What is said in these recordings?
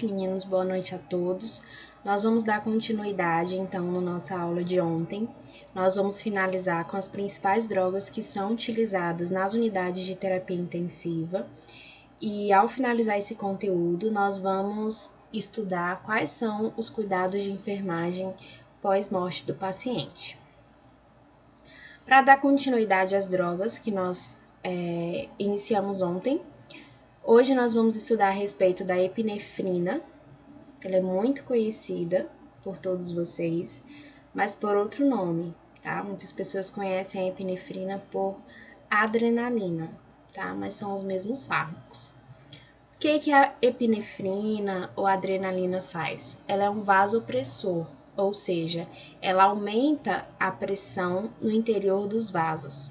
Meninos, boa noite a todos. Nós vamos dar continuidade, então, na nossa aula de ontem. Nós vamos finalizar com as principais drogas que são utilizadas nas unidades de terapia intensiva. E, ao finalizar esse conteúdo, nós vamos estudar quais são os cuidados de enfermagem pós-morte do paciente. Para dar continuidade às drogas que nós iniciamos ontem, hoje nós vamos estudar a respeito da epinefrina. Ela é muito conhecida por todos vocês, mas por outro nome, tá? Muitas pessoas conhecem a epinefrina por adrenalina, tá? Mas são os mesmos fármacos. O que a epinefrina ou adrenalina faz? Ela é um vasopressor, ou seja, ela aumenta a pressão no interior dos vasos.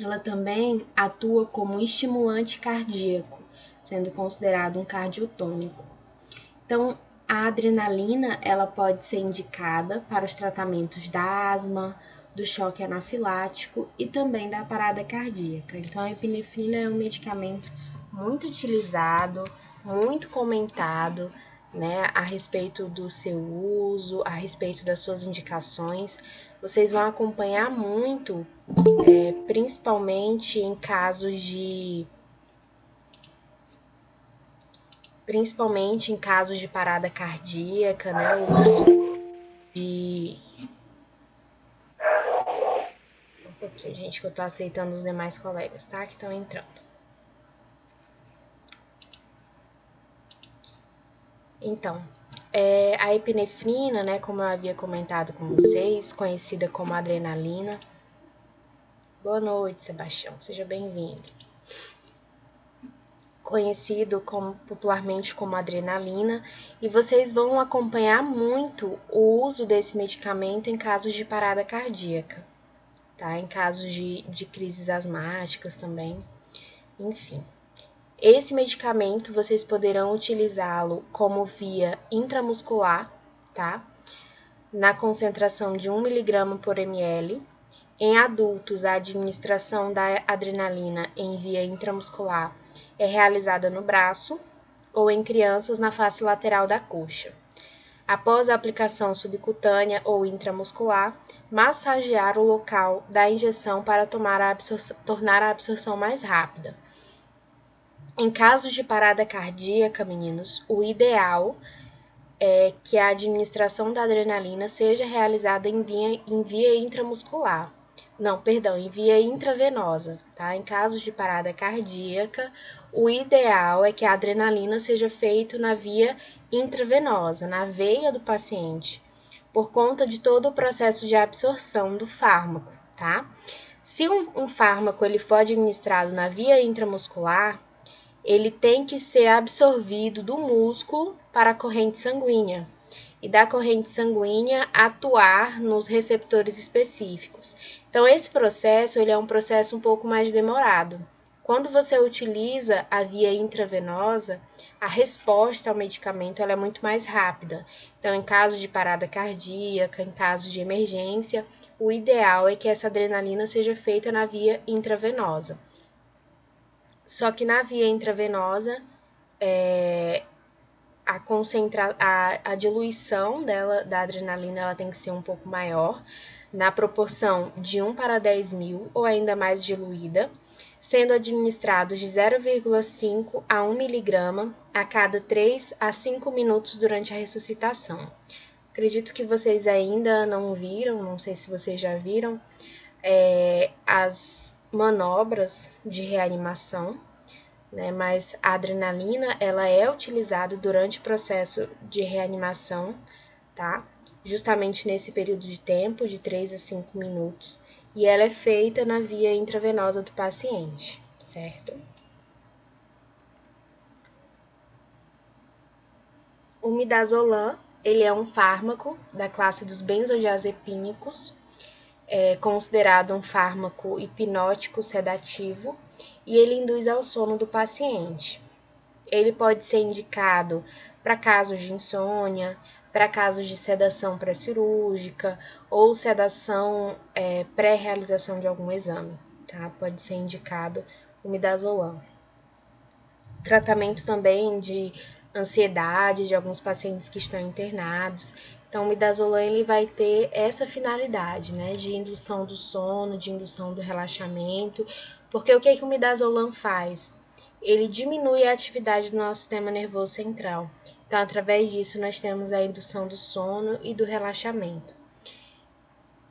Ela também atua como um estimulante cardíaco, sendo considerado um cardiotônico. Então, a adrenalina, ela pode ser indicada para os tratamentos da asma, do choque anafilático e também da parada cardíaca. Então, a epinefrina é um medicamento muito utilizado, muito comentado, né, a respeito do seu uso, a respeito das suas indicações. Vocês vão acompanhar muito, principalmente em casos de parada cardíaca, né, o uso de... Um pouquinho, gente, que eu tô aceitando os demais colegas, tá, que estão entrando. Então, a epinefrina, né, como eu havia comentado com vocês, conhecida como adrenalina. Boa noite, Sebastião, seja bem-vindo. Conhecido popularmente como adrenalina, e vocês vão acompanhar muito o uso desse medicamento em casos de parada cardíaca, tá? Em casos de crises asmáticas também, enfim. Esse medicamento vocês poderão utilizá-lo como via intramuscular, tá? Na concentração de 1 mg por ml. Em adultos, a administração da adrenalina em via intramuscular é realizada no braço ou em crianças na face lateral da coxa. Após a aplicação subcutânea ou intramuscular, massagear o local da injeção para tornar a absorção mais rápida. Em casos de parada cardíaca, meninos, o ideal é que a administração da adrenalina seja realizada em via intramuscular. Em via intravenosa, tá? Em casos de parada cardíaca, o ideal é que a adrenalina seja feita na via intravenosa, na veia do paciente, por conta de todo o processo de absorção do fármaco, tá? Se um fármaco ele for administrado na via intramuscular, ele tem que ser absorvido do músculo para a corrente sanguínea e da corrente sanguínea atuar nos receptores específicos. Então, esse processo ele é um processo um pouco mais demorado. Quando você utiliza a via intravenosa, a resposta ao medicamento ela é muito mais rápida. Então, em caso de parada cardíaca, em caso de emergência, o ideal é que essa adrenalina seja feita na via intravenosa. Só que na via intravenosa, a diluição da adrenalina ela tem que ser um pouco maior, na proporção de 1 para 10.000 ou ainda mais diluída, sendo administrado de 0,5 a 1 miligrama a cada 3 a 5 minutos durante a ressuscitação. Acredito que vocês ainda não viram, não sei se vocês já viram, as manobras de reanimação, né? Mas a adrenalina ela é utilizada durante o processo de reanimação, tá? Justamente nesse período de tempo, de 3 a 5 minutos, e ela é feita na via intravenosa do paciente, certo? O midazolam, ele é um fármaco da classe dos benzodiazepínicos, é considerado um fármaco hipnótico sedativo e ele induz ao sono do paciente. Ele pode ser indicado para casos de insônia, para casos de sedação pré-cirúrgica ou sedação pré-realização de algum exame, tá? Pode ser indicado o midazolam. Tratamento também de ansiedade de alguns pacientes que estão internados. Então, o midazolam ele vai ter essa finalidade, né, de indução do sono, de indução do relaxamento, porque o que o midazolam faz? Ele diminui a atividade do nosso sistema nervoso central. Então, através disso, nós temos a indução do sono e do relaxamento.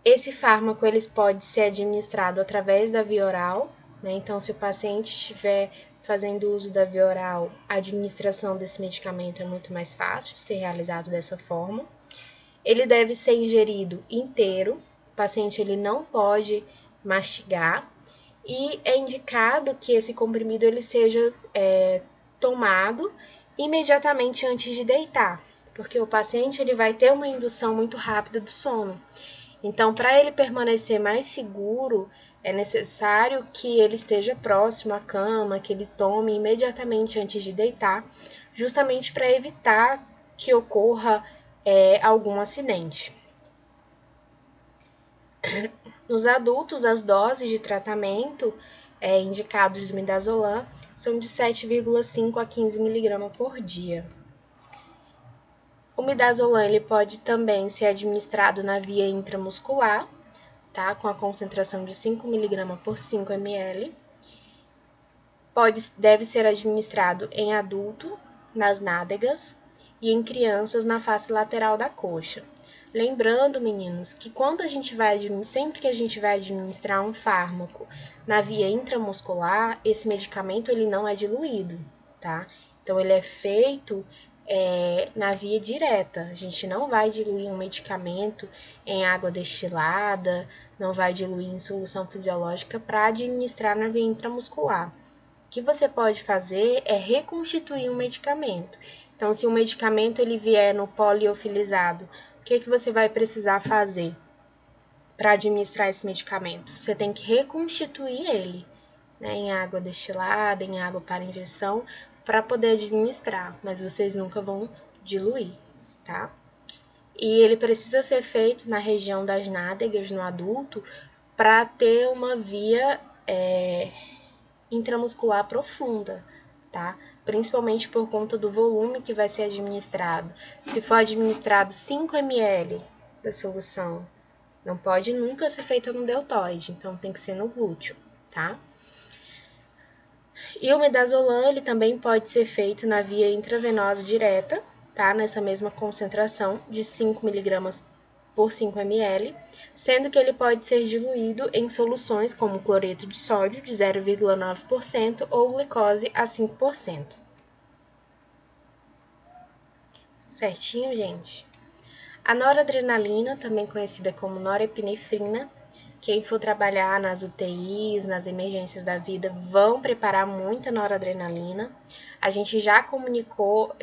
Esse fármaco ele pode ser administrado através da via oral, né? Então, se o paciente estiver fazendo uso da via oral, a administração desse medicamento é muito mais fácil de ser realizado dessa forma. Ele deve ser ingerido inteiro, o paciente ele não pode mastigar, e é indicado que esse comprimido ele seja tomado imediatamente antes de deitar, porque o paciente ele vai ter uma indução muito rápida do sono. Então, para ele permanecer mais seguro, é necessário que ele esteja próximo à cama, que ele tome imediatamente antes de deitar, justamente para evitar que ocorra algum acidente. Nos adultos, as doses de tratamento indicados do midazolam são de 7,5 a 15 mg por dia. O midazolam ele pode também ser administrado na via intramuscular, tá? Com a concentração de 5 mg por 5 ml. Deve ser administrado em adulto, nas nádegas, e em crianças na face lateral da coxa. Lembrando, meninos, que sempre que a gente vai administrar um fármaco na via intramuscular, esse medicamento ele não é diluído, tá? Então, ele é feito na via direta. A gente não vai diluir um medicamento em água destilada, não vai diluir em solução fisiológica para administrar na via intramuscular. O que você pode fazer é reconstituir um medicamento. Então, se o medicamento ele vier no poliofilizado, o que você vai precisar fazer para administrar esse medicamento? Você tem que reconstituir ele, né, em água destilada, em água para injeção, para poder administrar, mas vocês nunca vão diluir, tá? E ele precisa ser feito na região das nádegas no adulto para ter uma via intramuscular profunda, tá? Principalmente por conta do volume que vai ser administrado. Se for administrado 5 ml da solução, não pode nunca ser feito no deltoide, então tem que ser no glúteo, tá? E o midazolam, ele também pode ser feito na via intravenosa direta, tá? Nessa mesma concentração de 5 mg por 5 ml, sendo que ele pode ser diluído em soluções como cloreto de sódio de 0,9% ou glicose a 5%. Certinho, gente? A noradrenalina, também conhecida como norepinefrina, quem for trabalhar nas UTIs, nas emergências da vida, vão preparar muita noradrenalina. A gente já conversou,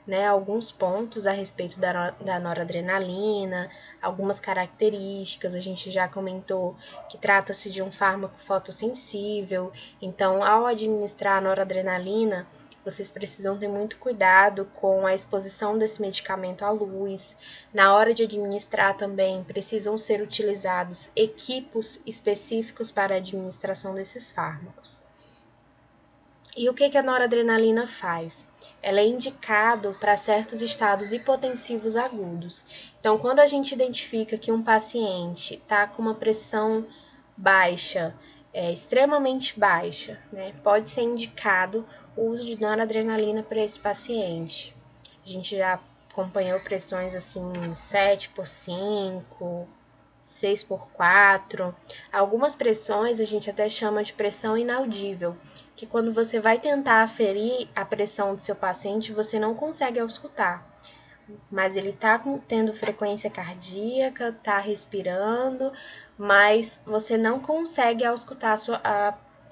né, alguns pontos a respeito da noradrenalina, algumas características. A gente já comentou que trata-se de um fármaco fotossensível, então, ao administrar a noradrenalina, vocês precisam ter muito cuidado com a exposição desse medicamento à luz. Na hora de administrar também, precisam ser utilizados equipos específicos para a administração desses fármacos. E o que a noradrenalina faz? Ela é indicada para certos estados hipotensivos agudos. Então, quando a gente identifica que um paciente está com uma pressão baixa, extremamente baixa, né, pode ser indicado o uso de noradrenalina para esse paciente. A gente já acompanhou pressões assim 7 por 5, 6 por 4. Algumas pressões a gente até chama de pressão inaudível, que quando você vai tentar aferir a pressão do seu paciente, você não consegue auscultar. Mas ele tá tendo frequência cardíaca, tá respirando, mas você não consegue auscultar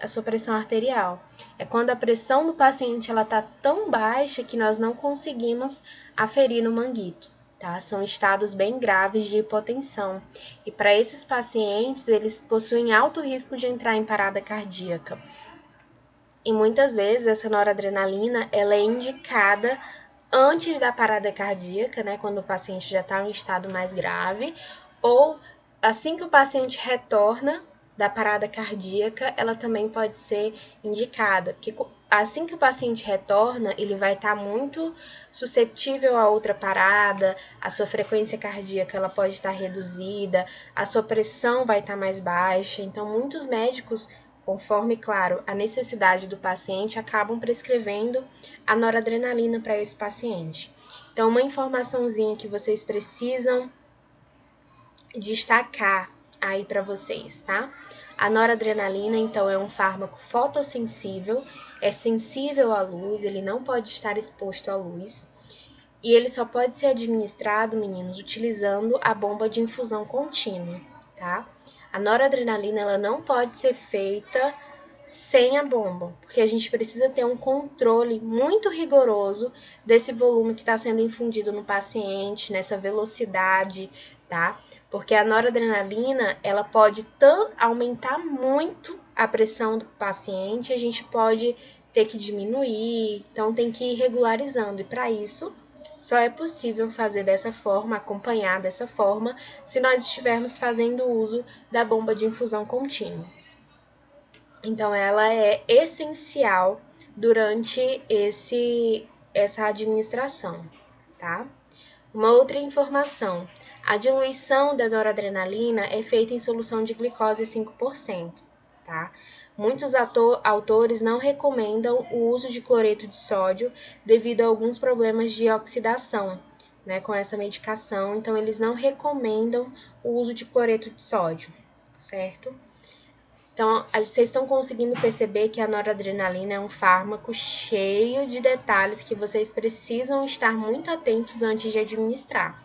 a sua pressão arterial. É quando a pressão do paciente ela tá tão baixa que nós não conseguimos aferir no manguito, tá? São estados bem graves de hipotensão. E para esses pacientes, eles possuem alto risco de entrar em parada cardíaca. E muitas vezes essa noradrenalina ela é indicada antes da parada cardíaca, né, quando o paciente já está em um estado mais grave, ou assim que o paciente retorna da parada cardíaca, ela também pode ser indicada, porque assim que o paciente retorna, ele vai estar muito susceptível a outra parada, a sua frequência cardíaca ela pode estar reduzida, a sua pressão vai estar mais baixa. Então, muitos médicos, conforme, claro, a necessidade do paciente, acabam prescrevendo a noradrenalina para esse paciente. Então, uma informaçãozinha que vocês precisam destacar aí para vocês, tá? A noradrenalina, então, é um fármaco fotossensível, é sensível à luz, ele não pode estar exposto à luz. E ele só pode ser administrado, meninos, utilizando a bomba de infusão contínua, tá? A noradrenalina, ela não pode ser feita sem a bomba, porque a gente precisa ter um controle muito rigoroso desse volume que está sendo infundido no paciente, nessa velocidade, tá? Porque a noradrenalina, ela pode aumentar muito a pressão do paciente, a gente pode ter que diminuir, então tem que ir regularizando, e para isso só é possível fazer dessa forma, acompanhar dessa forma, se nós estivermos fazendo uso da bomba de infusão contínua. Então, ela é essencial durante essa administração, tá? Uma outra informação: a diluição da noradrenalina é feita em solução de glicose 5%, tá? Muitos autores não recomendam o uso de cloreto de sódio devido a alguns problemas de oxidação, né, com essa medicação. Então, eles não recomendam o uso de cloreto de sódio, certo? Então, vocês estão conseguindo perceber que a noradrenalina é um fármaco cheio de detalhes que vocês precisam estar muito atentos antes de administrar,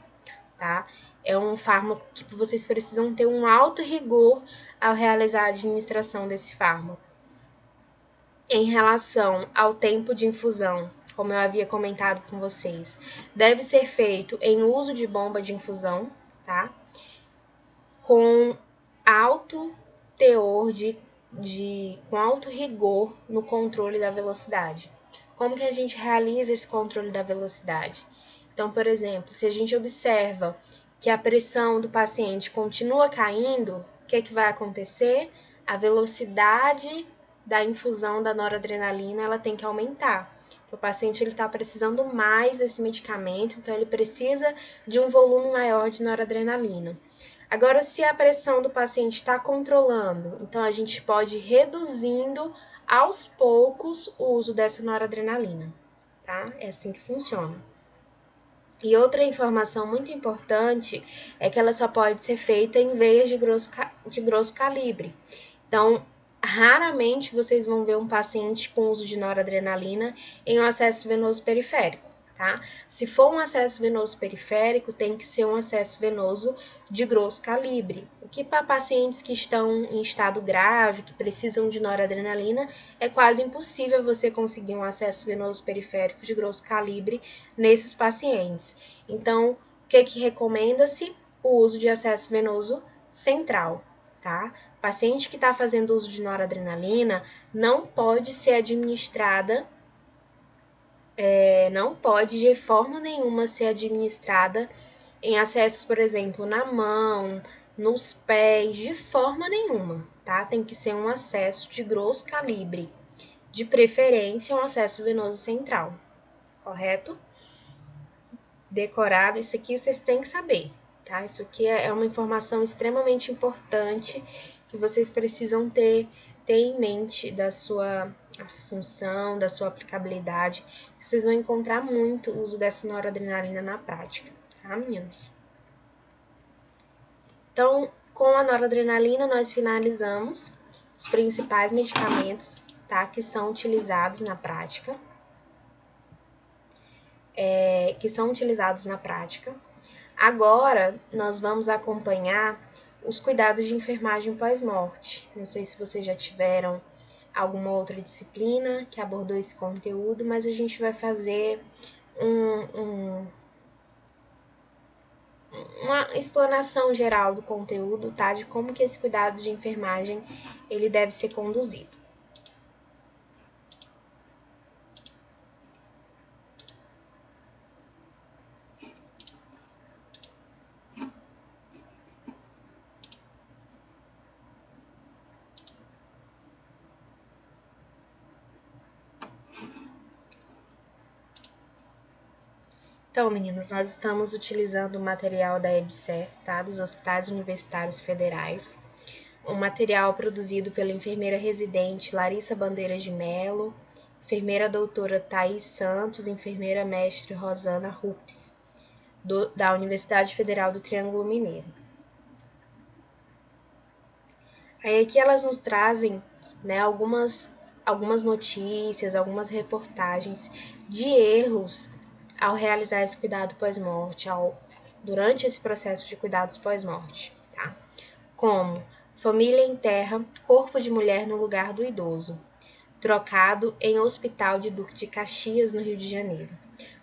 tá? É um fármaco que vocês precisam ter um alto rigor ao realizar a administração desse fármaco. Em relação ao tempo de infusão, como eu havia comentado com vocês, deve ser feito em uso de bomba de infusão, tá? Com alto teor com alto rigor no controle da velocidade. Como que a gente realiza esse controle da velocidade? Então, por exemplo, se a gente observa que a pressão do paciente continua caindo, o que vai acontecer? A velocidade da infusão da noradrenalina ela tem que aumentar. O paciente está precisando mais desse medicamento, então ele precisa de um volume maior de noradrenalina. Agora, se a pressão do paciente está controlando, então a gente pode ir reduzindo aos poucos o uso dessa noradrenalina, tá? É assim que funciona. E outra informação muito importante é que ela só pode ser feita em veias de grosso calibre. Então, raramente vocês vão ver um paciente com uso de noradrenalina em um acesso venoso periférico, tá? Se for um acesso venoso periférico, tem que ser um acesso venoso de grosso calibre. O que para pacientes que estão em estado grave, que precisam de noradrenalina, é quase impossível você conseguir um acesso venoso periférico de grosso calibre nesses pacientes. Então, o que recomenda-se? O uso de acesso venoso central, tá? Paciente que está fazendo uso de noradrenalina não pode ser administrada, não pode de forma nenhuma ser administrada em acessos, por exemplo, na mão, nos pés, de forma nenhuma, tá? Tem que ser um acesso de grosso calibre, de preferência um acesso venoso central, correto? Decorado, isso aqui vocês têm que saber, tá? Isso aqui é uma informação extremamente importante que vocês precisam ter em mente da sua função, da sua aplicabilidade. Vocês vão encontrar muito o uso dessa noradrenalina na prática, tá, meninos? Então, com a noradrenalina, nós finalizamos os principais medicamentos, tá, que são utilizados na prática. Agora, nós vamos acompanhar os cuidados de enfermagem pós-morte. Não sei se vocês já tiveram alguma outra disciplina que abordou esse conteúdo, mas a gente vai fazer uma explanação geral do conteúdo, tá? De como que esse cuidado de enfermagem ele deve ser conduzido. Então, meninos, nós estamos utilizando o material da EBSER, tá? Dos Hospitais Universitários Federais. Um material produzido pela enfermeira residente Larissa Bandeira de Mello, enfermeira doutora Thaís Santos, enfermeira mestre Rosana Rups, da Universidade Federal do Triângulo Mineiro. Aí aqui elas nos trazem, né, algumas notícias, algumas reportagens de erros ao realizar esse cuidado pós-morte, durante esse processo de cuidados pós-morte, tá? Como família enterra corpo de mulher no lugar do idoso, trocado em hospital de Duque de Caxias, no Rio de Janeiro.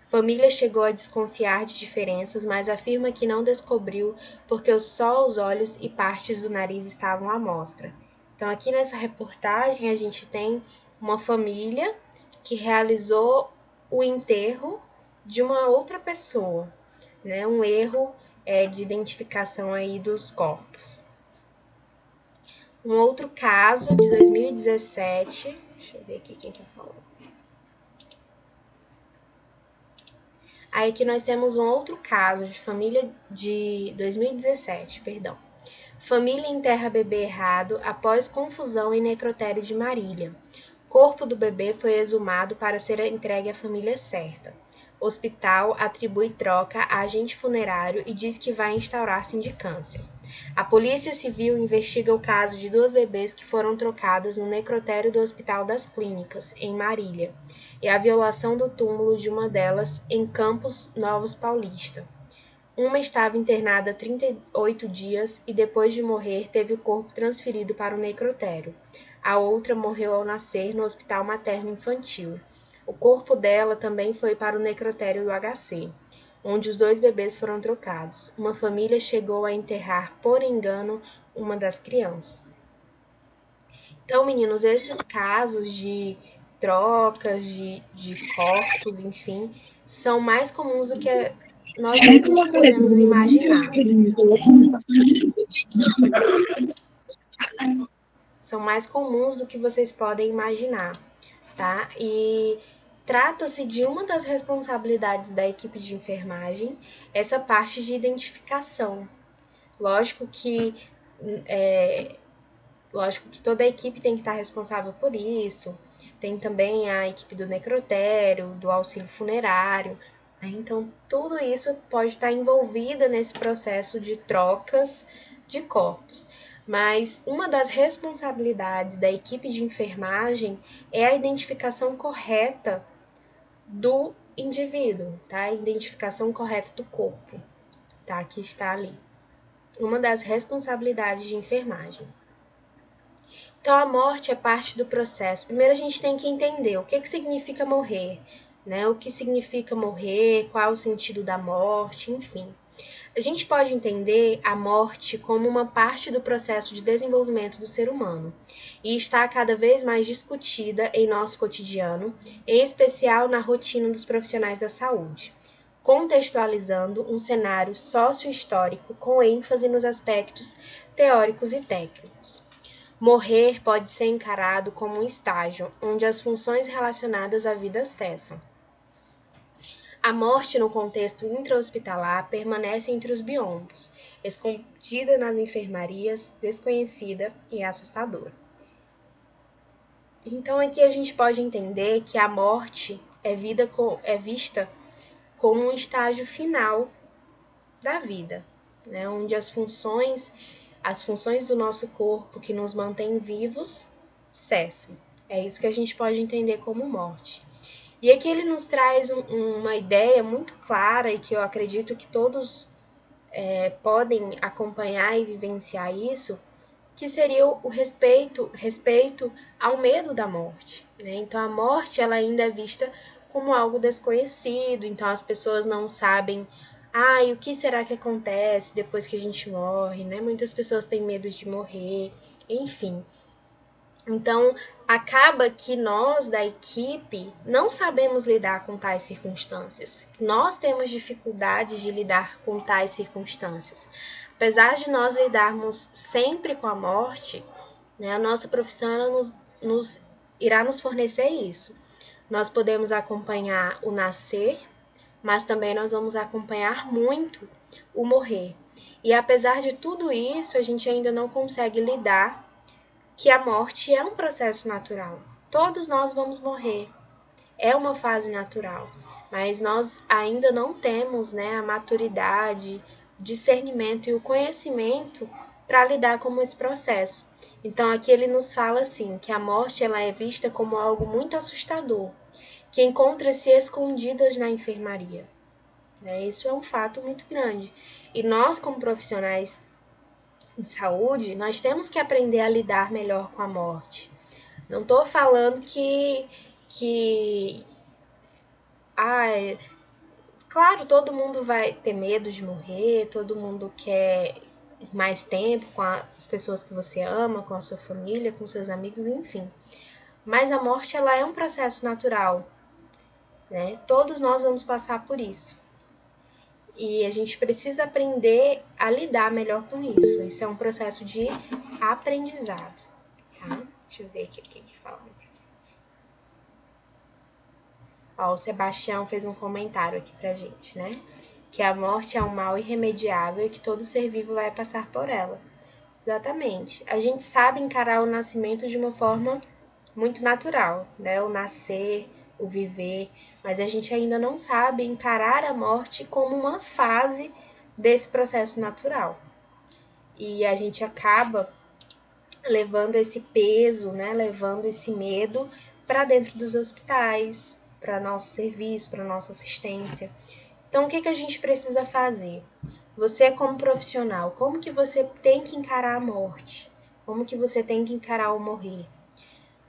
Família chegou a desconfiar de diferenças, mas afirma que não descobriu porque só os olhos e partes do nariz estavam à mostra. Então, aqui nessa reportagem, a gente tem uma família que realizou o enterro de uma outra pessoa, né? Um erro de identificação aí dos corpos. Um outro caso de 2017, deixa eu ver aqui quem tá falando. Aí aqui nós temos um outro caso de família de 2017, perdão. Família enterra bebê errado após confusão em necrotério de Marília. Corpo do bebê foi exumado para ser entregue à família certa. Hospital atribui troca a agente funerário e diz que vai instaurar sindicância. A Polícia Civil investiga o caso de 2 bebês que foram trocadas no necrotério do Hospital das Clínicas, em Marília, e a violação do túmulo de uma delas em Campos Novos Paulista. Uma estava internada há 38 dias e depois de morrer teve o corpo transferido para o necrotério. A outra morreu ao nascer no Hospital Materno Infantil. O corpo dela também foi para o necrotério do HC, onde os 2 bebês foram trocados. Uma família chegou a enterrar, por engano, uma das crianças. Então, meninos, esses casos de trocas de corpos, enfim, são mais comuns do que nós mesmos podemos imaginar. São mais comuns do que vocês podem imaginar, tá? E trata-se de uma das responsabilidades da equipe de enfermagem, essa parte de identificação. Lógico que toda a equipe tem que estar responsável por isso. Tem também a equipe do necrotério, do auxílio funerário. Né? Então, tudo isso pode estar envolvida nesse processo de trocas de corpos. Mas uma das responsabilidades da equipe de enfermagem é a identificação correta do indivíduo, tá? A identificação correta do corpo, tá? Que está ali. Uma das responsabilidades de enfermagem. Então, a morte é parte do processo. Primeiro, a gente tem que entender o que significa morrer, né? O que significa morrer, qual é o sentido da morte, enfim. A gente pode entender a morte como uma parte do processo de desenvolvimento do ser humano e está cada vez mais discutida em nosso cotidiano, em especial na rotina dos profissionais da saúde, contextualizando um cenário sócio-histórico com ênfase nos aspectos teóricos e técnicos. Morrer pode ser encarado como um estágio onde as funções relacionadas à vida cessam. A morte no contexto intra-hospitalar permanece entre os biombos, escondida nas enfermarias, desconhecida e assustadora. Então aqui a gente pode entender que a morte é vista como um estágio final da vida, né? Onde as funções do nosso corpo que nos mantêm vivos cessam. É isso que a gente pode entender como morte. E aqui ele nos traz uma ideia muito clara e que eu acredito que todos podem acompanhar e vivenciar isso, que seria o respeito ao medo da morte. Né? Então a morte ela ainda é vista como algo desconhecido, então as pessoas não sabem e o que será que acontece depois que a gente morre, né? Muitas pessoas têm medo de morrer, enfim. Então, acaba que nós da equipe não sabemos lidar com tais circunstâncias. Nós temos dificuldade de lidar com tais circunstâncias. Apesar de nós lidarmos sempre com a morte, né, a nossa profissão ela irá nos fornecer isso. Nós podemos acompanhar o nascer, mas também nós vamos acompanhar muito o morrer. E apesar de tudo isso, a gente ainda não consegue lidar que a morte é um processo natural. Todos nós vamos morrer. É uma fase natural, mas nós ainda não temos, né, a maturidade, o discernimento e o conhecimento para lidar com esse processo. Então aqui ele nos fala assim, que a morte ela é vista como algo muito assustador, que encontra-se escondidas na enfermaria. Isso é um fato muito grande. E nós, como profissionais de saúde, nós temos que aprender a lidar melhor com a morte. Não estou falando que claro, todo mundo vai ter medo de morrer, todo mundo quer mais tempo com as pessoas que você ama, com a sua família, com seus amigos, enfim. Mas a morte ela é um processo natural, né? Todos nós vamos passar por isso. E a gente precisa aprender a lidar melhor com isso. Isso é um processo de aprendizado, tá? Deixa eu ver aqui o que fala. Ó, o Sebastião fez um comentário aqui pra gente, né? Que a morte é um mal irremediável e que todo ser vivo vai passar por ela. Exatamente. A gente sabe encarar o nascimento de uma forma muito natural, né? O nascer, o viver, mas a gente ainda não sabe encarar a morte como uma fase desse processo natural. E a gente acaba levando esse peso, né? Levando esse medo para dentro dos hospitais, para nosso serviço, para nossa assistência. Então, o que a gente precisa fazer? Você como profissional, como que você tem que encarar a morte? Como que você tem que encarar o morrer?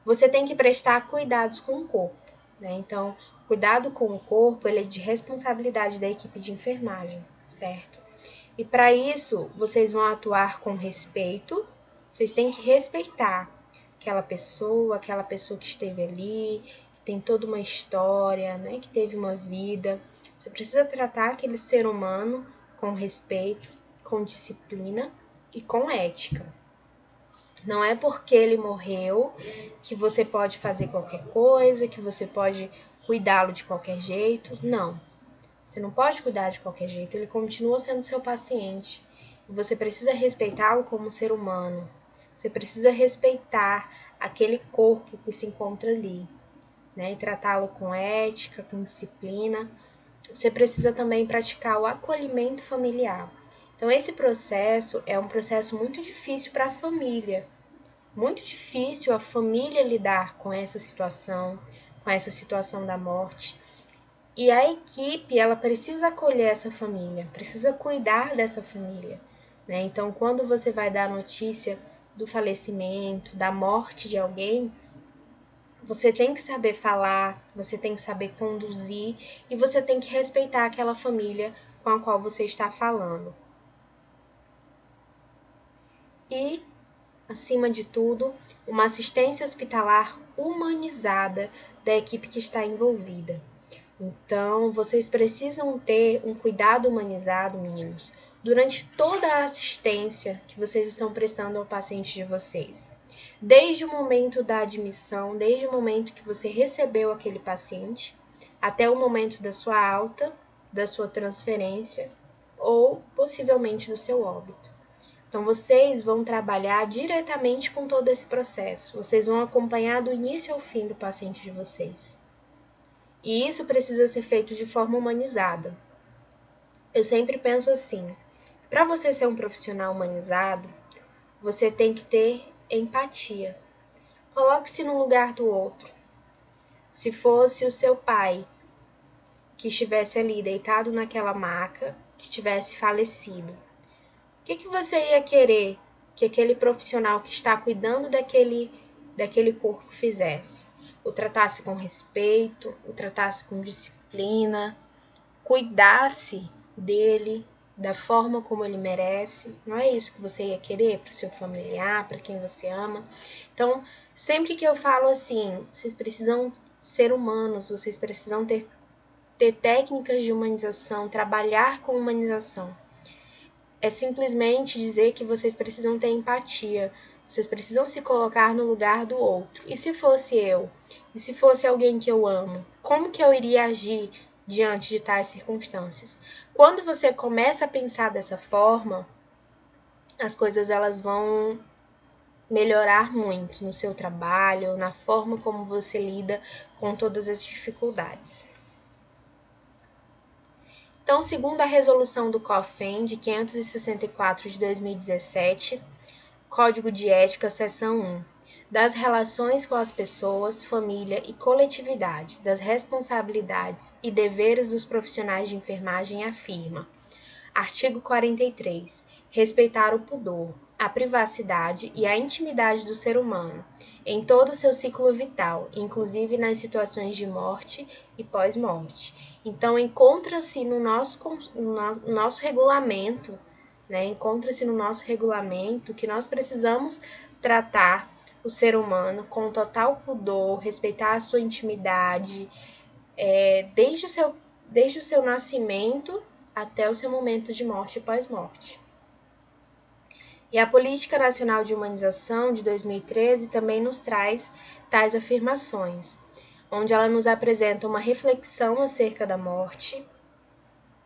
Você tem que prestar cuidados com o corpo, né? Então, cuidado com o corpo, ele é de responsabilidade da equipe de enfermagem, certo? E para isso, vocês vão atuar com respeito, vocês têm que respeitar aquela pessoa que esteve ali, que tem toda uma história, né, que teve uma vida. Você precisa tratar aquele ser humano com respeito, com disciplina e com ética. Não é porque ele morreu que você pode fazer qualquer coisa, que você pode cuidá-lo de qualquer jeito. Não. Você não pode cuidar de qualquer jeito, ele continua sendo seu paciente. E você precisa respeitá-lo como ser humano. Você precisa respeitar aquele corpo que se encontra ali, né? E tratá-lo com ética, com disciplina. Você precisa também praticar o acolhimento familiar. Então, esse processo é um processo muito difícil para a família. Muito difícil a família lidar com essa situação da morte. E a equipe, ela precisa acolher essa família, precisa cuidar dessa família, né? Então, quando você vai dar notícia do falecimento, da morte de alguém, você tem que saber falar, você tem que saber conduzir e você tem que respeitar aquela família com a qual você está falando. E, acima de tudo, uma assistência hospitalar humanizada da equipe que está envolvida. Então, vocês precisam ter um cuidado humanizado, meninos, durante toda a assistência que vocês estão prestando ao paciente de vocês. Desde o momento da admissão, desde o momento que você recebeu aquele paciente, até o momento da sua alta, da sua transferência ou possivelmente do seu óbito. Então, vocês vão trabalhar diretamente com todo esse processo. Vocês vão acompanhar do início ao fim do paciente de vocês. E isso precisa ser feito de forma humanizada. Eu sempre penso assim, para você ser um profissional humanizado, você tem que ter empatia. Coloque-se no lugar do outro. Se fosse o seu pai que estivesse ali deitado naquela maca, que tivesse falecido, o que você ia querer que aquele profissional que está cuidando daquele corpo fizesse? O tratasse com respeito, o tratasse com disciplina, cuidasse dele da forma como ele merece. Não é isso que você ia querer para o seu familiar, para quem você ama. Então, sempre que eu falo assim, vocês precisam ser humanos, vocês precisam ter técnicas de humanização, trabalhar com humanização. É simplesmente dizer que vocês precisam ter empatia, vocês precisam se colocar no lugar do outro. E se fosse eu? E se fosse alguém que eu amo? Como que eu iria agir diante de tais circunstâncias. Quando você começa a pensar dessa forma, as coisas elas vão melhorar muito no seu trabalho, na forma como você lida com todas as dificuldades. Então, segundo a resolução do COFEN de 564 de 2017, Código de Ética, seção 1, das relações com as pessoas, família e coletividade, das responsabilidades e deveres dos profissionais de enfermagem afirma: artigo 43. Respeitar o pudor, a privacidade e a intimidade do ser humano, em todo o seu ciclo vital, inclusive nas situações de morte e pós-morte. Então, encontra-se no nosso regulamento, né? Encontra-se no nosso regulamento que nós precisamos tratar o ser humano com total pudor, respeitar a sua intimidade, desde o seu nascimento até o seu momento de morte e pós-morte. E a Política Nacional de Humanização, de 2013, também nos traz tais afirmações, onde ela nos apresenta uma reflexão acerca da morte,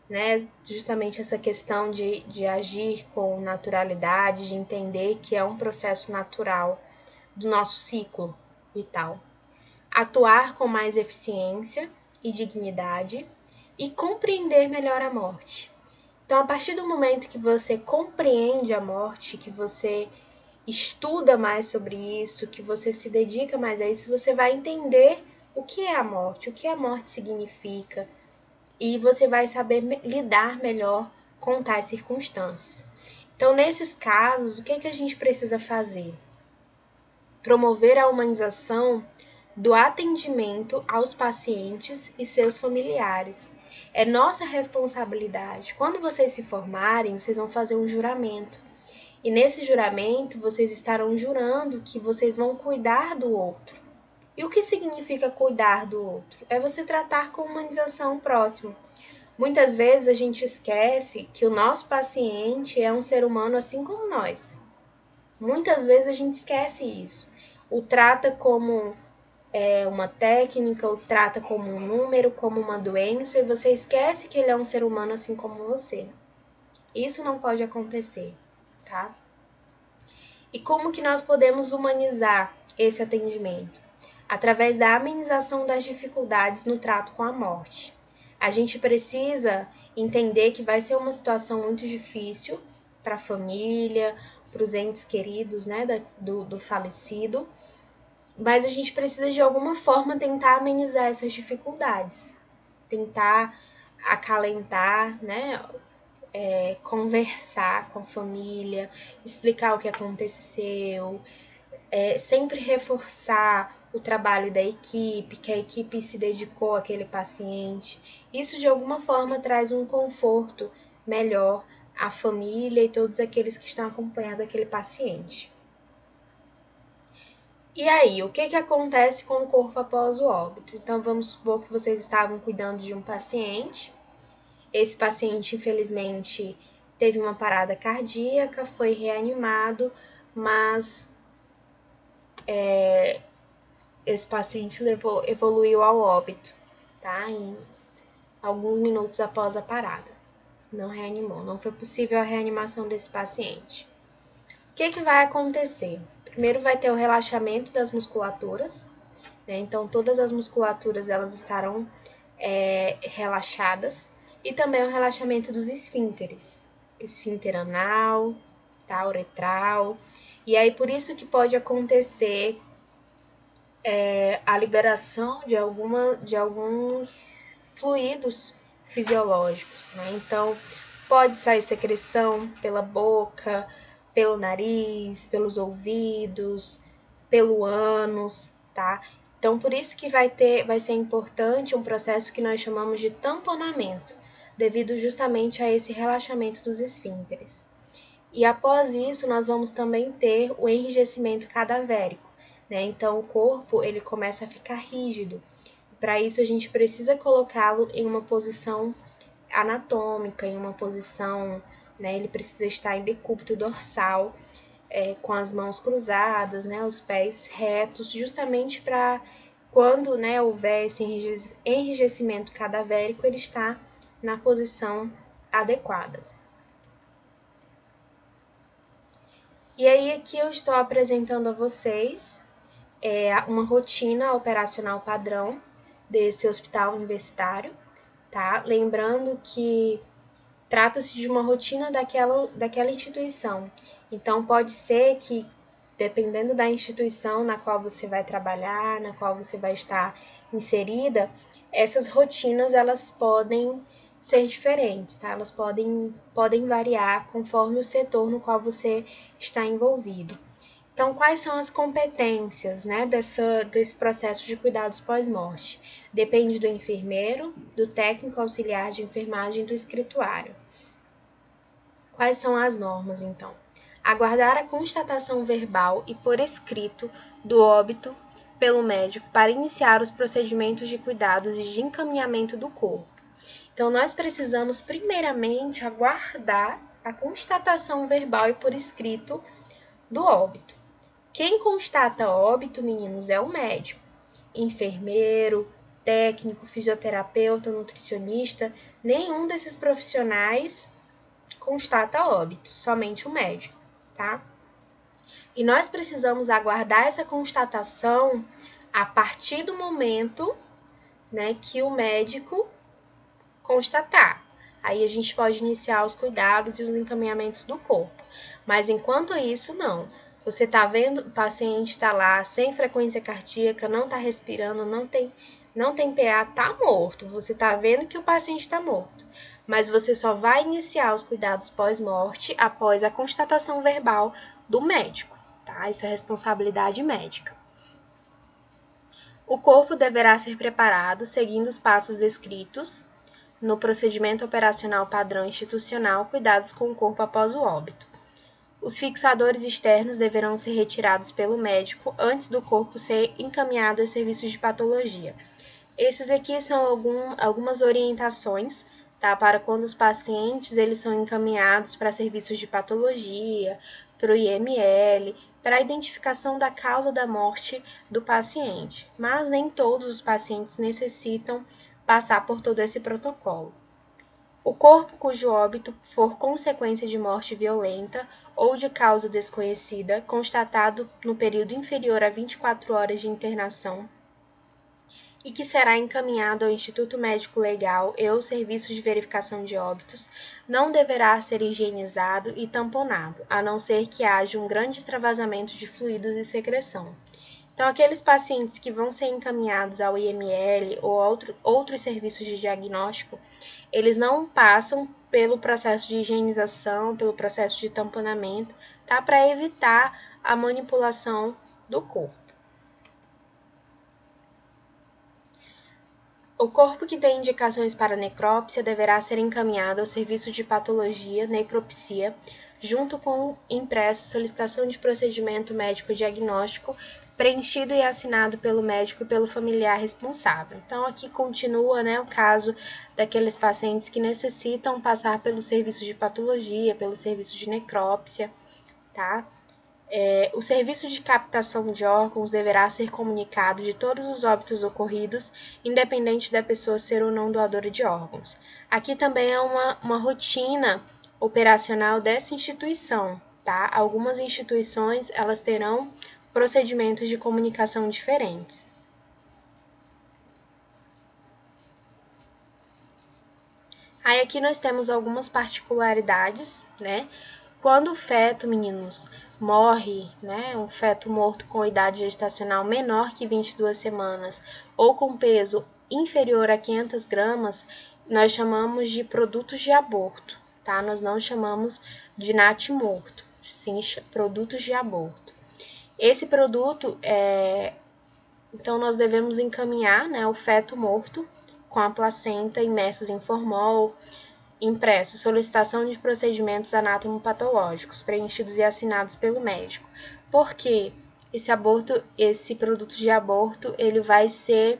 né? Justamente essa questão de agir com naturalidade, de entender que é um processo natural do nosso ciclo vital. Atuar com mais eficiência e dignidade e compreender melhor a morte. Então, a partir do momento que você compreende a morte, que você estuda mais sobre isso, que você se dedica mais a isso, você vai entender o que é a morte significa, e você vai saber lidar melhor com tais circunstâncias. Então, nesses casos, o que a gente precisa fazer? Promover a humanização do atendimento aos pacientes e seus familiares. É nossa responsabilidade. Quando vocês se formarem, vocês vão fazer um juramento. E nesse juramento, vocês estarão jurando que vocês vão cuidar do outro. E o que significa cuidar do outro? É você tratar com humanização o próximo. Muitas vezes a gente esquece que o nosso paciente é um ser humano assim como nós. Muitas vezes a gente esquece isso. O trata como uma técnica, o trata como um número, como uma doença, e você esquece que ele é um ser humano assim como você. Isso não pode acontecer, tá? E como que nós podemos humanizar esse atendimento? Através da amenização das dificuldades no trato com a morte. A gente precisa entender que vai ser uma situação muito difícil para a família, para os entes queridos, né, do falecido, mas a gente precisa de alguma forma tentar amenizar essas dificuldades, tentar acalentar, né, conversar com a família, explicar o que aconteceu, sempre reforçar o trabalho da equipe, que a equipe se dedicou àquele paciente. Isso de alguma forma traz um conforto melhor à família e todos aqueles que estão acompanhando aquele paciente. E aí, o que acontece com o corpo após o óbito? Então, vamos supor que vocês estavam cuidando de um paciente. Esse paciente, infelizmente, teve uma parada cardíaca, foi reanimado, mas esse paciente evoluiu ao óbito, tá? Em alguns minutos após a parada. Não reanimou, não foi possível a reanimação desse paciente. O que vai acontecer? Primeiro vai ter o relaxamento das musculaturas, né? Então todas as musculaturas elas estarão relaxadas, e também o relaxamento dos esfínteres, esfíncter anal, tá? Uretral, e aí por isso que pode acontecer a liberação de alguns fluidos fisiológicos, né? Então, pode sair secreção pela boca, pelo nariz, pelos ouvidos, pelo ânus, tá? Então, por isso que vai ser importante um processo que nós chamamos de tamponamento, devido justamente a esse relaxamento dos esfínteres. E após isso, nós vamos também ter o enrijecimento cadavérico, né? Então, o corpo ele começa a ficar rígido. Para isso, a gente precisa colocá-lo em uma posição anatômica, em uma posição, né? Ele precisa estar em decúbito dorsal, com as mãos cruzadas, né? Os pés retos, justamente para quando, né, houver esse enrijecimento cadavérico, ele está na posição adequada. E aí aqui eu estou apresentando a vocês uma rotina operacional padrão desse hospital universitário, tá? Lembrando que trata-se de uma rotina daquela instituição. Então, pode ser que, dependendo da instituição na qual você vai trabalhar, na qual você vai estar inserida, essas rotinas elas podem ser diferentes, tá? Elas podem variar conforme o setor no qual você está envolvido. Então, quais são as competências, né, desse processo de cuidados pós-morte? Depende do enfermeiro, do técnico auxiliar de enfermagem e do escrituário. Quais são as normas, então? Aguardar a constatação verbal e por escrito do óbito pelo médico para iniciar os procedimentos de cuidados e de encaminhamento do corpo. Então, nós precisamos, primeiramente, aguardar a constatação verbal e por escrito do óbito. Quem constata óbito, meninos, é o médico. Enfermeiro, técnico, fisioterapeuta, nutricionista, nenhum desses profissionais constata óbito, somente o médico, tá? E nós precisamos aguardar essa constatação a partir do momento, né, que o médico constatar. Aí a gente pode iniciar os cuidados e os encaminhamentos do corpo. Mas enquanto isso, não. Você tá vendo o paciente está lá sem frequência cardíaca, não tá respirando, não tem PA, tá morto. Você tá vendo que o paciente está morto. Mas você só vai iniciar os cuidados pós-morte após a constatação verbal do médico, tá? Isso é responsabilidade médica. O corpo deverá ser preparado seguindo os passos descritos no procedimento operacional padrão institucional Cuidados com o corpo após o óbito. Os fixadores externos deverão ser retirados pelo médico antes do corpo ser encaminhado aos serviços de patologia. Esses aqui são algumas orientações, tá, para quando os pacientes eles são encaminhados para serviços de patologia, para o IML, para a identificação da causa da morte do paciente. Mas nem todos os pacientes necessitam passar por todo esse protocolo. O corpo cujo óbito for consequência de morte violenta ou de causa desconhecida, constatado no período inferior a 24 horas de internação, e que será encaminhado ao Instituto Médico Legal e ao Serviço de Verificação de Óbitos, não deverá ser higienizado e tamponado, a não ser que haja um grande extravasamento de fluidos e secreção. Então, aqueles pacientes que vão ser encaminhados ao IML ou outros serviços de diagnóstico, eles não passam pelo processo de higienização, pelo processo de tamponamento, tá? Para evitar a manipulação do corpo. O corpo que tem indicações para necrópsia deverá ser encaminhado ao serviço de patologia, necropsia, junto com o impresso solicitação de procedimento médico diagnóstico, preenchido e assinado pelo médico e pelo familiar responsável. Então, aqui continua, né, o caso daqueles pacientes que necessitam passar pelo serviço de patologia, pelo serviço de necrópsia, tá? O serviço de captação de órgãos deverá ser comunicado de todos os óbitos ocorridos, independente da pessoa ser ou não doadora de órgãos. Aqui também é uma rotina operacional dessa instituição, tá? Algumas instituições, elas terão procedimentos de comunicação diferentes. Aí aqui nós temos algumas particularidades, né? Quando o feto, meninos, morre, né, um feto morto com idade gestacional menor que 22 semanas ou com peso inferior a 500 gramas, nós chamamos de produtos de aborto, tá? Nós não chamamos de natimorto, sim, produtos de aborto. Esse produto, então nós devemos encaminhar, né, o feto morto com a placenta imersos em formol, impresso solicitação de procedimentos anatomopatológicos preenchidos e assinados pelo médico. Porque esse produto de aborto, ele vai ser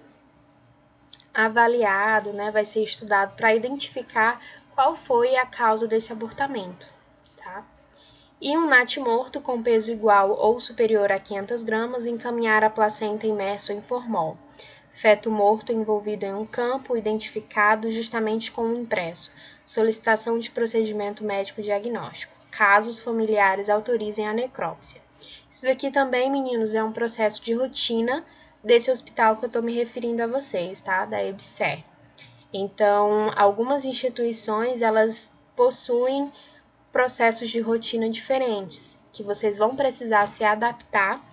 avaliado, né, vai ser estudado para identificar qual foi a causa desse abortamento, tá? E um natimorto com peso igual ou superior a 500 gramas encaminhar a placenta imerso em formol. Feto morto envolvido em um campo identificado justamente com o impresso. Solicitação de procedimento médico diagnóstico. Casos familiares autorizem a necrópsia. Isso daqui também, meninos, é um processo de rotina desse hospital que eu estou me referindo a vocês, tá? Da EBSER. Então, algumas instituições, elas possuem processos de rotina diferentes, que vocês vão precisar se adaptar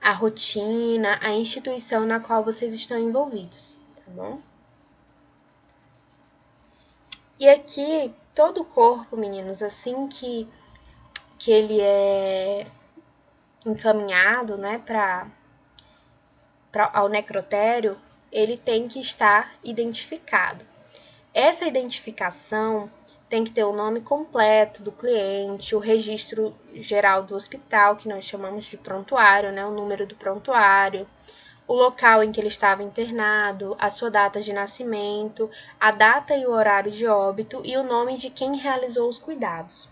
à rotina, à instituição na qual vocês estão envolvidos, tá bom? E aqui, todo o corpo, meninos, assim que ele é encaminhado, né, ao necrotério, ele tem que estar identificado. Essa identificação tem que ter o nome completo do cliente, o registro geral do hospital, que nós chamamos de prontuário, né, o número do prontuário, o local em que ele estava internado, a sua data de nascimento, a data e o horário de óbito e o nome de quem realizou os cuidados.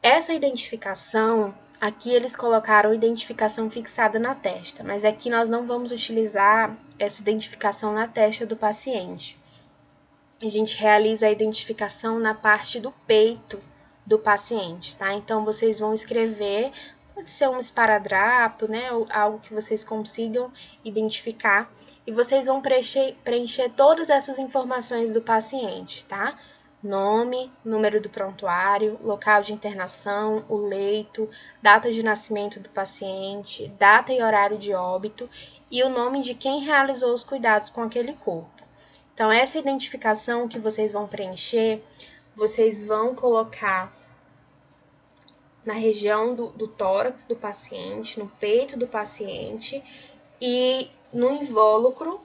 Essa identificação, aqui eles colocaram identificação fixada na testa, mas aqui nós não vamos utilizar essa identificação na testa do paciente. A gente realiza a identificação na parte do peito do paciente, tá? Então, vocês vão escrever, pode ser um esparadrapo, né? Ou algo que vocês consigam identificar. E vocês vão preencher todas essas informações do paciente, tá? Nome, número do prontuário, local de internação, o leito, data de nascimento do paciente, data e horário de óbito e o nome de quem realizou os cuidados com aquele corpo. Então, essa identificação que vocês vão preencher, vocês vão colocar na região do tórax do paciente, no peito do paciente e no invólucro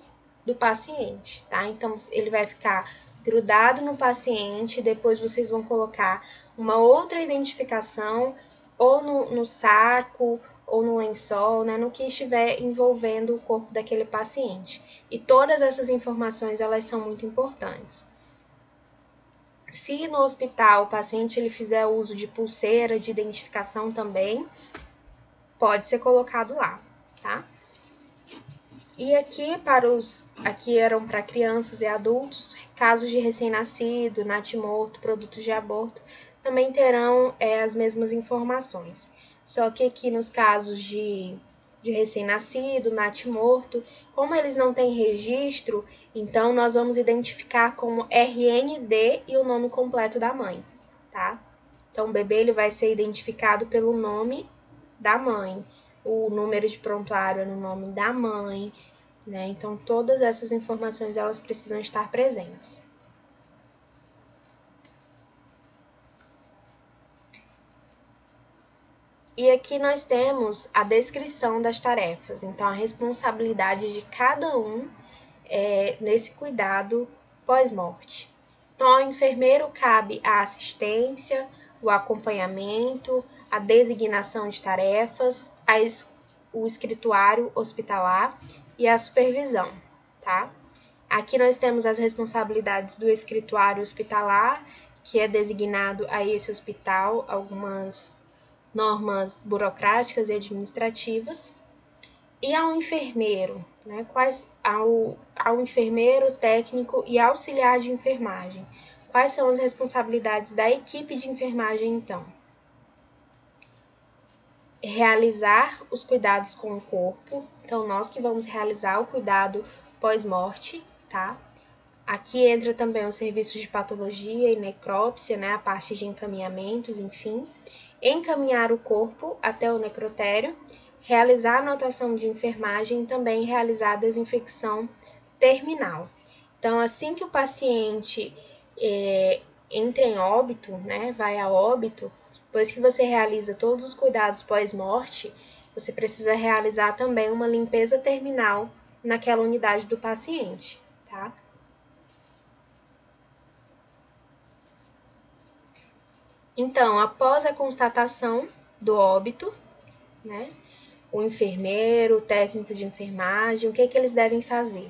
do paciente, tá? Então, ele vai ficar grudado no paciente, depois vocês vão colocar uma outra identificação ou no saco ou no lençol, né, no que estiver envolvendo o corpo daquele paciente. E todas essas informações, elas são muito importantes. Se no hospital o paciente ele fizer uso de pulseira de identificação também, pode ser colocado lá, tá? E aqui eram para crianças e adultos, casos de recém-nascido, natimorto, produtos de aborto, também terão as mesmas informações. Só que aqui nos casos de recém-nascido, natimorto, como eles não têm registro, então nós vamos identificar como RND e o nome completo da mãe, tá? Então o bebê ele vai ser identificado pelo nome da mãe, o número de prontuário é no nome da mãe, né? Então todas essas informações elas precisam estar presentes. E aqui nós temos a descrição das tarefas, então a responsabilidade de cada um nesse cuidado pós-morte. Então, ao enfermeiro cabe a assistência, o acompanhamento, a designação de tarefas, o escrituário hospitalar e a supervisão, tá? Aqui nós temos as responsabilidades do escrituário hospitalar, que é designado a esse hospital algumas normas burocráticas e administrativas, e ao enfermeiro, né? Ao enfermeiro, técnico e auxiliar de enfermagem. Quais são as responsabilidades da equipe de enfermagem, então? Realizar os cuidados com o corpo, então nós que vamos realizar o cuidado pós-morte, tá? Aqui entra também os serviços de patologia e necrópsia, né? A parte de encaminhamentos, enfim. Encaminhar o corpo até o necrotério, realizar a anotação de enfermagem e também realizar a desinfecção terminal. Então, assim que o paciente entra em óbito, né, vai a óbito, depois que você realiza todos os cuidados pós-morte, você precisa realizar também uma limpeza terminal naquela unidade do paciente, tá? Então, após a constatação do óbito, né, o enfermeiro, o técnico de enfermagem, o que eles devem fazer?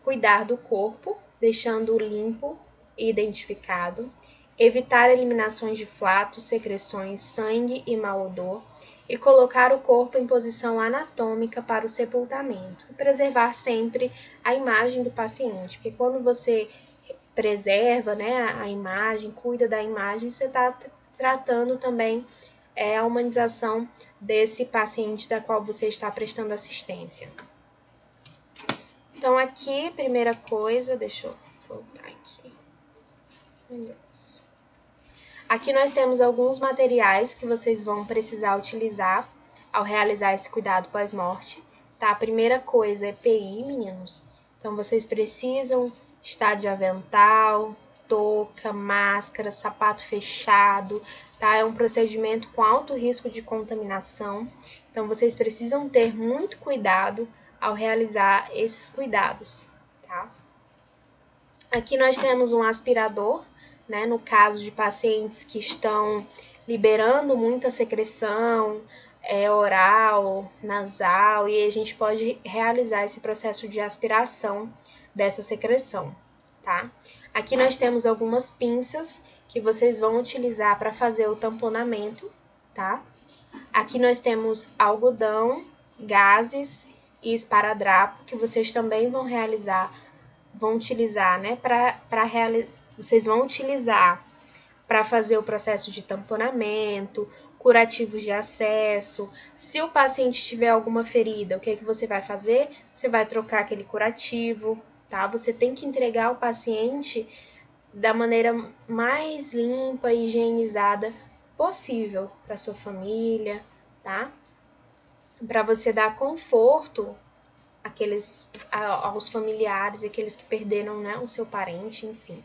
Cuidar do corpo, deixando-o limpo e identificado, evitar eliminações de flatos, secreções, sangue e mau odor, e colocar o corpo em posição anatômica para o sepultamento, e preservar sempre a imagem do paciente, porque quando você preserva, né, a imagem, cuida da imagem, você está tratando também a humanização desse paciente da qual você está prestando assistência. Então, aqui, primeira coisa, deixa eu voltar aqui. Aqui nós temos alguns materiais que vocês vão precisar utilizar ao realizar esse cuidado pós-morte, tá? A primeira coisa é EPI, meninos. Então, vocês precisam estar de avental, touca, máscara, sapato fechado, tá? É um procedimento com alto risco de contaminação. Então, vocês precisam ter muito cuidado ao realizar esses cuidados, tá? Aqui nós temos um aspirador, né, no caso de pacientes que estão liberando muita secreção oral, nasal, e a gente pode realizar esse processo de aspiração dessa secreção, tá? Aqui nós temos algumas pinças que vocês vão utilizar para fazer o tamponamento, tá? Aqui nós temos algodão, gases e esparadrapo, que vocês também vão utilizar, né, vocês vão utilizar para fazer o processo de tamponamento, curativos de acesso. Se o paciente tiver alguma ferida, o que você vai fazer? Você vai trocar aquele curativo, tá? Você tem que entregar o paciente da maneira mais limpa e higienizada possível para sua família, tá? Para você dar conforto aos familiares, aqueles que perderam, né, o seu parente, enfim.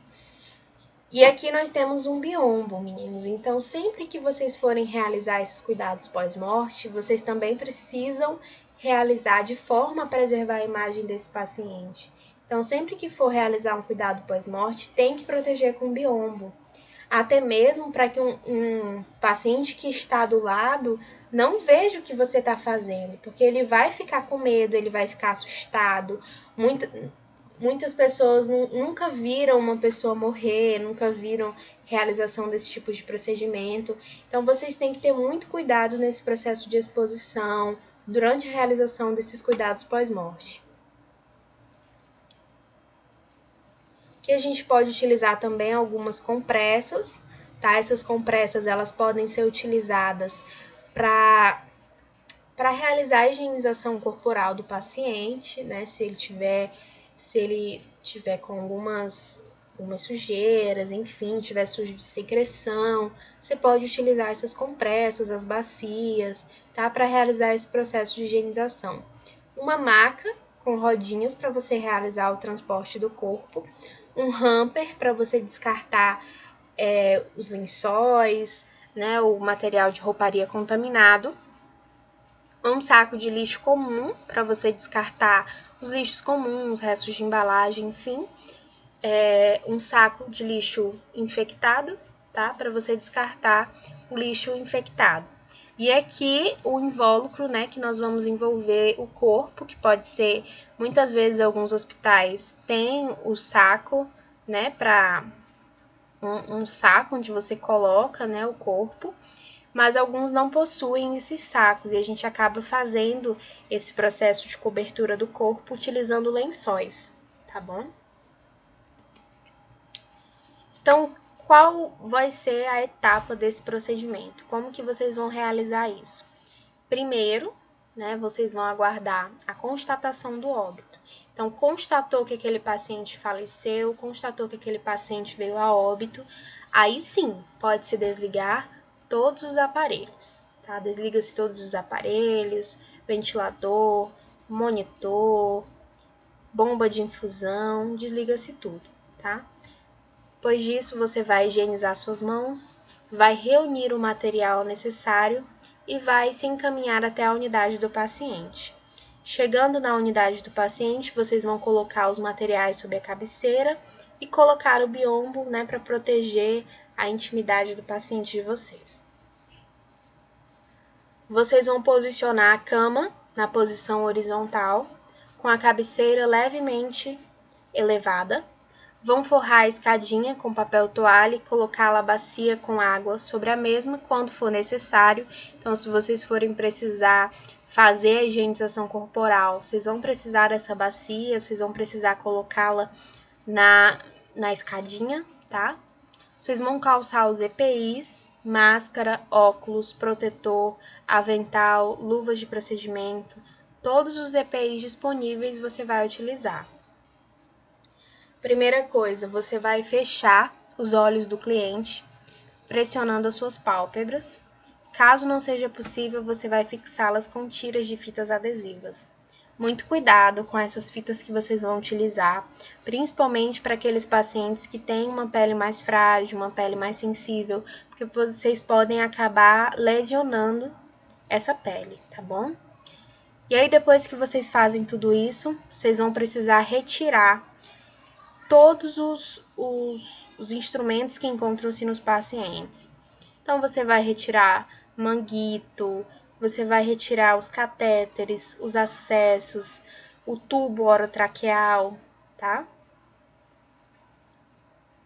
E aqui nós temos um biombo, meninos. Então, sempre que vocês forem realizar esses cuidados pós-morte, vocês também precisam realizar de forma a preservar a imagem desse paciente. Então, sempre que for realizar um cuidado pós-morte, tem que proteger com biombo. Até mesmo para que um paciente que está do lado não veja o que você está fazendo, porque ele vai ficar com medo, ele vai ficar assustado. Muitas pessoas nunca viram uma pessoa morrer, nunca viram realização desse tipo de procedimento. Então, vocês têm que ter muito cuidado nesse processo de exposição, durante a realização desses cuidados pós-morte. Que a gente pode utilizar também algumas compressas, tá? Essas compressas, elas podem ser utilizadas para realizar a higienização corporal do paciente, né? Se ele tiver com algumas sujeiras, enfim, tiver sujo de secreção, você pode utilizar essas compressas, as bacias, tá? Para realizar esse processo de higienização. Uma maca com rodinhas para você realizar o transporte do corpo, um hamper para você descartar os lençóis, né, o material de rouparia contaminado, um saco de lixo comum para você descartar os lixos comuns, restos de embalagem, enfim, um saco de lixo infectado, tá, para você descartar o lixo infectado. E aqui o invólucro, né, que nós vamos envolver o corpo, que pode ser, muitas vezes alguns hospitais têm o saco, né, para um saco onde você coloca, né, o corpo, mas alguns não possuem esses sacos e a gente acaba fazendo esse processo de cobertura do corpo utilizando lençóis, tá bom? Então, qual vai ser a etapa desse procedimento? Como que vocês vão realizar isso? Primeiro, né, vocês vão aguardar a constatação do óbito. Então, constatou que aquele paciente faleceu, constatou que aquele paciente veio a óbito, aí sim, pode-se desligar todos os aparelhos, tá? Desliga-se todos os aparelhos, ventilador, monitor, bomba de infusão, desliga-se tudo, tá? Depois disso, você vai higienizar suas mãos, vai reunir o material necessário e vai se encaminhar até a unidade do paciente. Chegando na unidade do paciente, vocês vão colocar os materiais sob a cabeceira e colocar o biombo, né, para proteger a intimidade do paciente de vocês. Vocês vão posicionar a cama na posição horizontal, com a cabeceira levemente elevada. Vão forrar a escadinha com papel toalha e colocá-la a bacia com água sobre a mesma quando for necessário. Então, se vocês forem precisar fazer a higienização corporal, vocês vão precisar dessa bacia, vocês vão precisar colocá-la na escadinha, tá? Vocês vão calçar os EPIs, máscara, óculos, protetor, avental, luvas de procedimento, todos os EPIs disponíveis você vai utilizar. Primeira coisa, você vai fechar os olhos do cliente, pressionando as suas pálpebras. Caso não seja possível, você vai fixá-las com tiras de fitas adesivas. Muito cuidado com essas fitas que vocês vão utilizar, principalmente para aqueles pacientes que têm uma pele mais frágil, uma pele mais sensível, porque vocês podem acabar lesionando essa pele, tá bom? E aí, depois que vocês fazem tudo isso, vocês vão precisar retirar todos os instrumentos que encontram-se nos pacientes. Então, você vai retirar manguito, você vai retirar os catéteres, os acessos, o tubo orotraqueal, tá?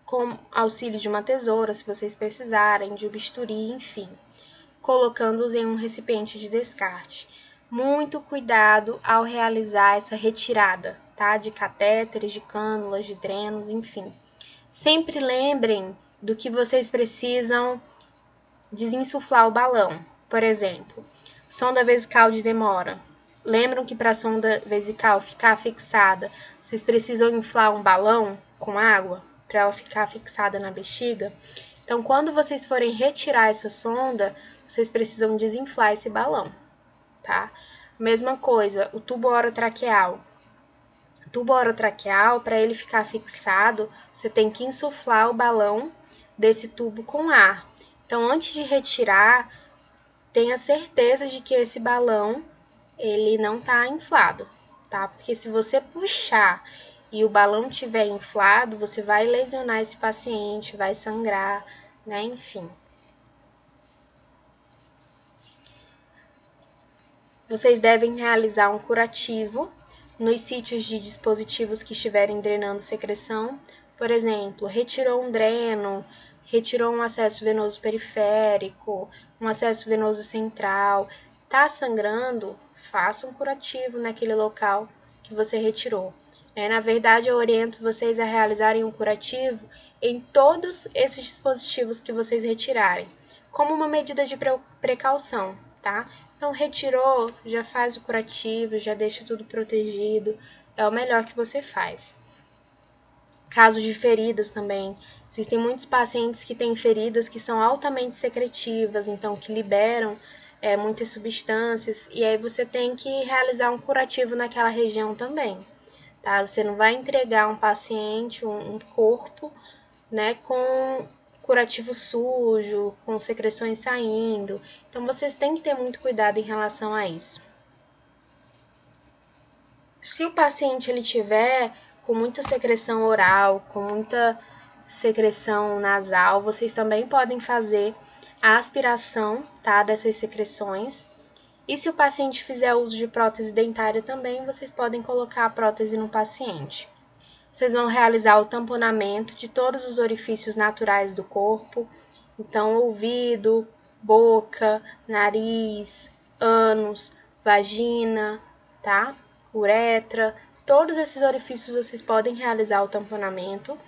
Com auxílio de uma tesoura, se vocês precisarem, de um bisturi, enfim, colocando-os em um recipiente de descarte. Muito cuidado ao realizar essa retirada, tá? De catéteres, de cânulas, de drenos, enfim. Sempre lembrem do que vocês precisam desinsuflar o balão. Por exemplo, sonda vesical de demora. Lembram que para a sonda vesical ficar fixada, vocês precisam inflar um balão com água para ela ficar fixada na bexiga? Então, quando vocês forem retirar essa sonda, vocês precisam desinflar esse balão, tá? Mesma coisa, o tubo orotraqueal. O tubo orotraqueal, para ele ficar fixado, você tem que insuflar o balão desse tubo com ar. Então, antes de retirar, tenha certeza de que esse balão ele não está inflado, tá? Porque se você puxar e o balão estiver inflado, você vai lesionar esse paciente, vai sangrar, né? Enfim. Vocês devem realizar um curativo nos sítios de dispositivos que estiverem drenando secreção. Por exemplo, retirou um dreno, retirou um acesso venoso periférico, um acesso venoso central. Tá sangrando? Faça um curativo naquele local que você retirou. Na verdade, eu oriento vocês a realizarem um curativo em todos esses dispositivos que vocês retirarem, como uma medida de precaução, tá? Então, retirou, já faz o curativo, já deixa tudo protegido, é o melhor que você faz. Casos de feridas também. Existem muitos pacientes que têm feridas que são altamente secretivas, então que liberam muitas substâncias, e aí você tem que realizar um curativo naquela região também, tá? Você não vai entregar um paciente, um corpo, né, com curativo sujo, com secreções saindo. Então, vocês têm que ter muito cuidado em relação a isso. Se o paciente ele tiver com muita secreção oral, com muita secreção nasal, vocês também podem fazer a aspiração, tá, dessas secreções. E se o paciente fizer uso de prótese dentária também, vocês podem colocar a prótese no paciente. Vocês vão realizar o tamponamento de todos os orifícios naturais do corpo, então ouvido, boca, nariz, ânus, vagina, tá? Uretra, todos esses orifícios vocês podem realizar o tamponamento.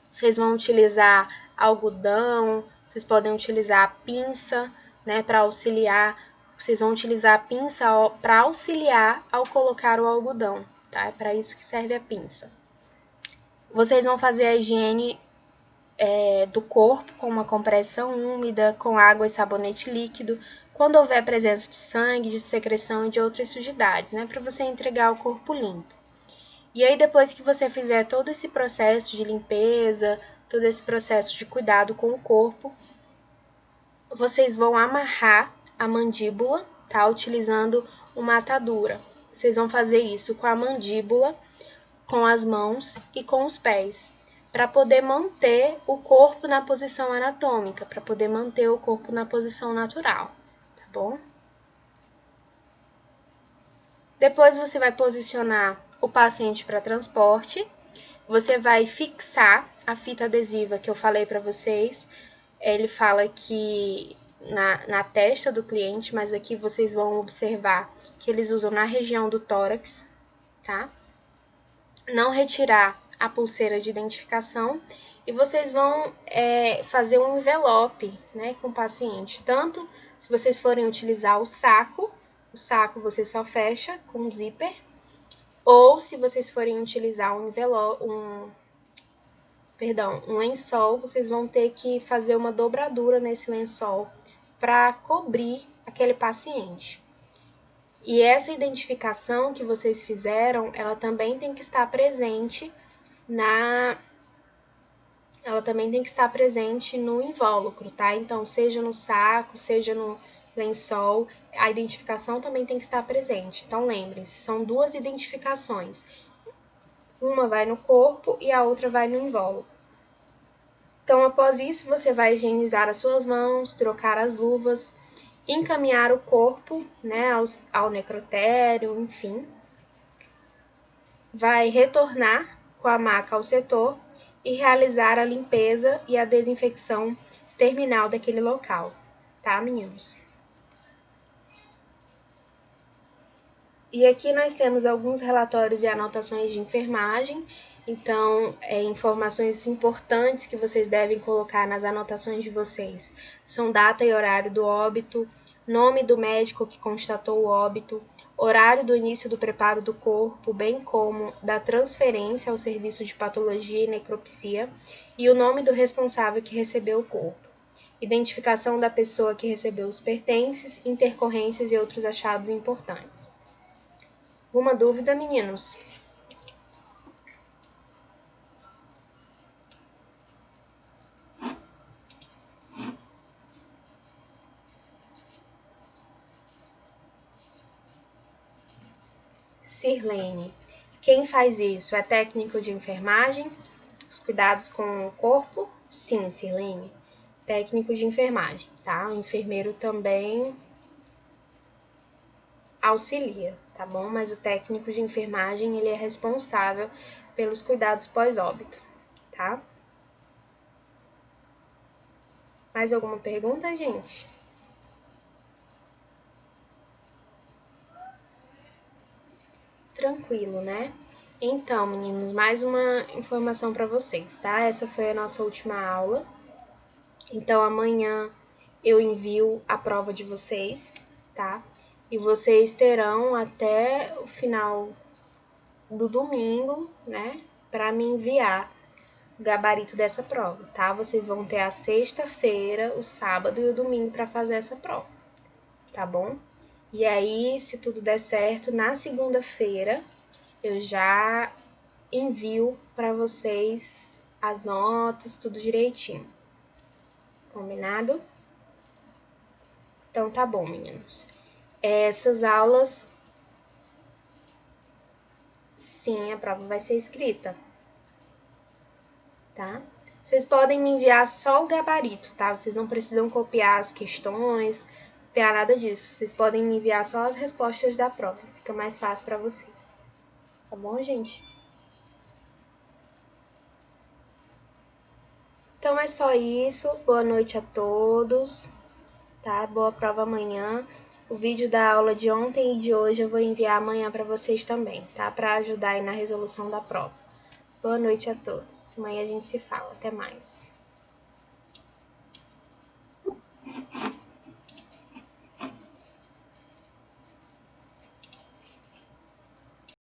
Vocês vão utilizar algodão, vocês podem utilizar a pinça, né, para auxiliar. Vocês vão utilizar a pinça para auxiliar ao colocar o algodão, tá? É para isso que serve a pinça. Vocês vão fazer a higiene do corpo com uma compressão úmida, com água e sabonete líquido, quando houver presença de sangue, de secreção e de outras sujidades, né? Para você entregar o corpo limpo. E aí, depois que você fizer todo esse processo de limpeza, todo esse processo de cuidado com o corpo, vocês vão amarrar a mandíbula, tá? Utilizando uma atadura. Vocês vão fazer isso com a mandíbula, com as mãos e com os pés, para poder manter o corpo na posição anatômica, para poder manter o corpo na posição natural, tá bom? Depois você vai posicionar o paciente para transporte. Você vai fixar a fita adesiva que eu falei para vocês. Ele fala que na testa do cliente, mas aqui vocês vão observar que eles usam na região do tórax, tá? Não retirar a pulseira de identificação e vocês vão fazer um envelope, né, com o paciente. Tanto se vocês forem utilizar o saco você só fecha com um zíper, ou se vocês forem utilizar um lençol, vocês vão ter que fazer uma dobradura nesse lençol para cobrir aquele paciente. E essa identificação que vocês fizeram, ela também tem que estar presente no invólucro, tá? Então, seja no saco, seja no lençol, a identificação também tem que estar presente. Então, lembrem-se, são 2 identificações. Uma vai no corpo e a outra vai no invólucro. Então, após isso, você vai higienizar as suas mãos, trocar as luvas, encaminhar o corpo, né, ao necrotério, enfim. Vai retornar com a maca ao setor e realizar a limpeza e a desinfecção terminal daquele local, tá, meninos? E aqui nós temos alguns relatórios e anotações de enfermagem. Então, informações importantes que vocês devem colocar nas anotações de vocês são data e horário do óbito, nome do médico que constatou o óbito, horário do início do preparo do corpo, bem como da transferência ao serviço de patologia e necropsia, e o nome do responsável que recebeu o corpo, identificação da pessoa que recebeu os pertences, intercorrências e outros achados importantes. Alguma dúvida, meninos? Sirlene. Quem faz isso? É técnico de enfermagem? Os cuidados com o corpo? Sim, Sirlene. Técnico de enfermagem, tá? O enfermeiro também auxilia, tá bom? Mas o técnico de enfermagem, ele é responsável pelos cuidados pós-óbito, tá? Mais alguma pergunta, gente? Tranquilo, né? Então, meninos, mais uma informação para vocês, tá? Essa foi a nossa última aula. Então, amanhã eu envio a prova de vocês, tá? E vocês terão até o final do domingo, né, para me enviar o gabarito dessa prova, tá? Vocês vão ter a sexta-feira, o sábado e o domingo para fazer essa prova, tá bom? E aí, se tudo der certo, na segunda-feira eu já envio para vocês as notas, tudo direitinho. Combinado? Então tá bom, meninos. Essas aulas, sim, a prova vai ser escrita, tá? Vocês podem me enviar só o gabarito, tá? Vocês não precisam copiar as questões, copiar nada disso. Vocês podem me enviar só as respostas da prova, fica mais fácil para vocês. Tá bom, gente? Então é só isso. Boa noite a todos, tá? Boa prova amanhã. O vídeo da aula de ontem e de hoje eu vou enviar amanhã para vocês também, tá? Para ajudar aí na resolução da prova. Boa noite a todos. Amanhã a gente se fala. Até mais.